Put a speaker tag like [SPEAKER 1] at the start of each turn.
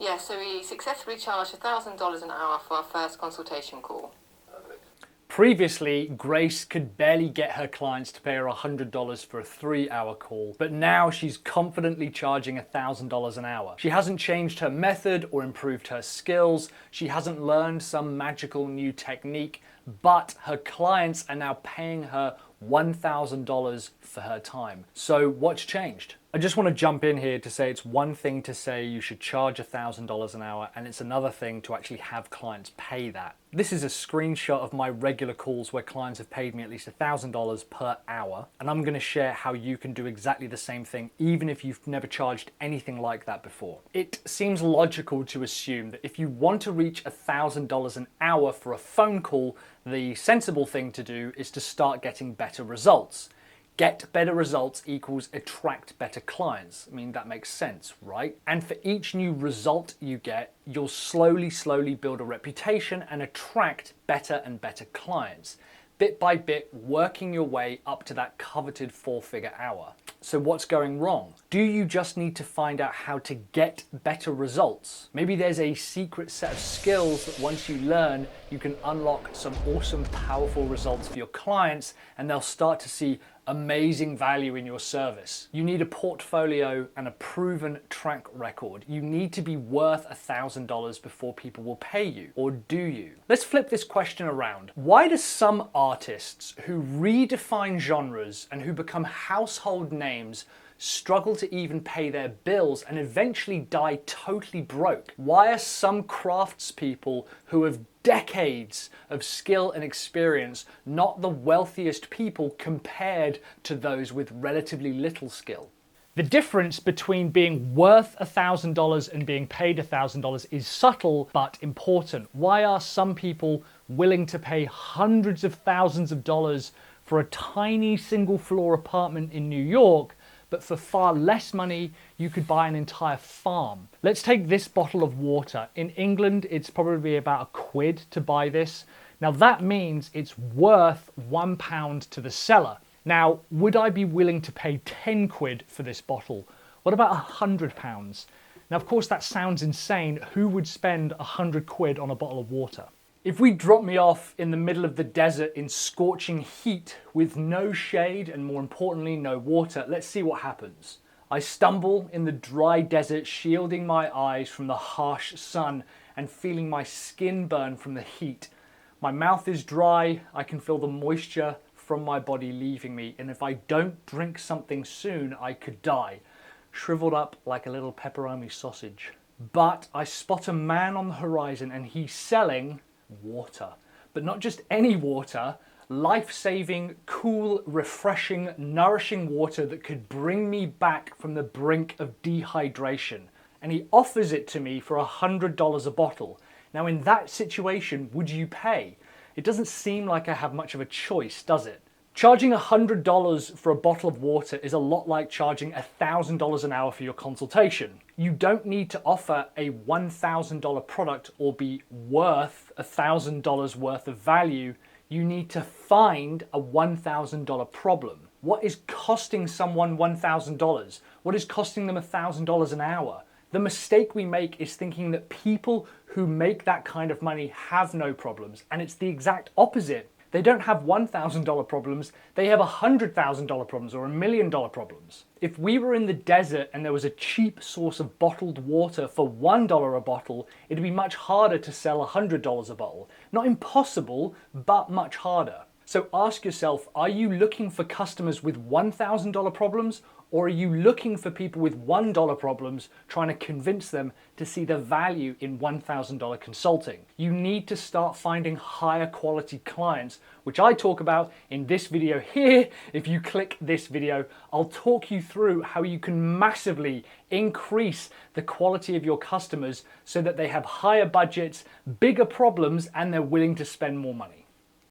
[SPEAKER 1] Yeah, so we successfully charged $1,000 an hour for our first consultation call.
[SPEAKER 2] Previously, Grace could barely get her clients to pay her $100 for a 3-hour call, but now she's confidently charging $1,000 an hour. She hasn't changed her method or improved her skills. She hasn't learned some magical new technique, but her clients are now paying her $1,000 for her time. So what's changed? I just want to jump in here to say it's one thing to say you should charge $1,000 an hour, and it's another thing to actually have clients pay that. This is a screenshot of my regular calls where clients have paid me at least $1,000 per hour, and I'm going to share how you can do exactly the same thing even if you've never charged anything like that before. It seems logical to assume that if you want to reach $1,000 an hour for a phone call, the sensible thing to do is to start getting better results. Get better results equals attract better clients. I mean, that makes sense, right? And for each new result you get, you'll slowly build a reputation and attract better and better clients. Bit by bit, working your way up to that coveted 4-figure hour. So what's going wrong? Do you just need to find out how to get better results? Maybe there's a secret set of skills that once you learn, you can unlock some awesome, powerful results for your clients, and they'll start to see amazing value in your service. You need a portfolio and a proven track record. You need to be worth $1,000 before people will pay you, or do you? Let's flip this question around. Why do some artists who redefine genres and who become household names struggle to even pay their bills and eventually die totally broke? Why are some craftspeople who have decades of skill and experience not the wealthiest people compared to those with relatively little skill? The difference between being worth $1,000 and being paid $1,000 is subtle but important. Why are some people willing to pay hundreds of thousands of dollars for a tiny single floor apartment in New York, but for far less money, you could buy an entire farm? Let's take this bottle of water. In England, it's probably about £1 to buy this. Now that means it's worth £1 to the seller. Now, would I be willing to pay £10 for this bottle? What about £100? Now, of course, that sounds insane. Who would spend £100 on a bottle of water? If we drop me off in the middle of the desert in scorching heat with no shade and, more importantly, no water, let's see what happens. I stumble in the dry desert, shielding my eyes from the harsh sun and feeling my skin burn from the heat. My mouth is dry, I can feel the moisture from my body leaving me, and if I don't drink something soon, I could die, shriveled up like a little pepperoni sausage. But I spot a man on the horizon and he's selling water. But not just any water, life-saving, cool, refreshing, nourishing water that could bring me back from the brink of dehydration. And he offers it to me for $100 a bottle. Now in that situation, would you pay? It doesn't seem like I have much of a choice, does it? Charging $100 for a bottle of water is a lot like charging $1,000 an hour for your consultation. You don't need to offer a $1,000 product or be worth $1,000 worth of value. You need to find a $1,000 problem. What is costing someone $1,000? What is costing them $1,000 an hour? The mistake we make is thinking that people who make that kind of money have no problems, and it's the exact opposite. They don't have $1,000 problems, they have $100,000 problems or $1 million problems. If we were in the desert and there was a cheap source of bottled water for $1 a bottle, it'd be much harder to sell $100 a bottle. Not impossible, but much harder. So ask yourself, are you looking for customers with $1,000 problems, or are you looking for people with $1 problems, trying to convince them to see the value in $1,000 consulting? You need to start finding higher quality clients, which I talk about in this video here. If you click this video, I'll talk you through how you can massively increase the quality of your customers so that they have higher budgets, bigger problems, and they're willing to spend more money.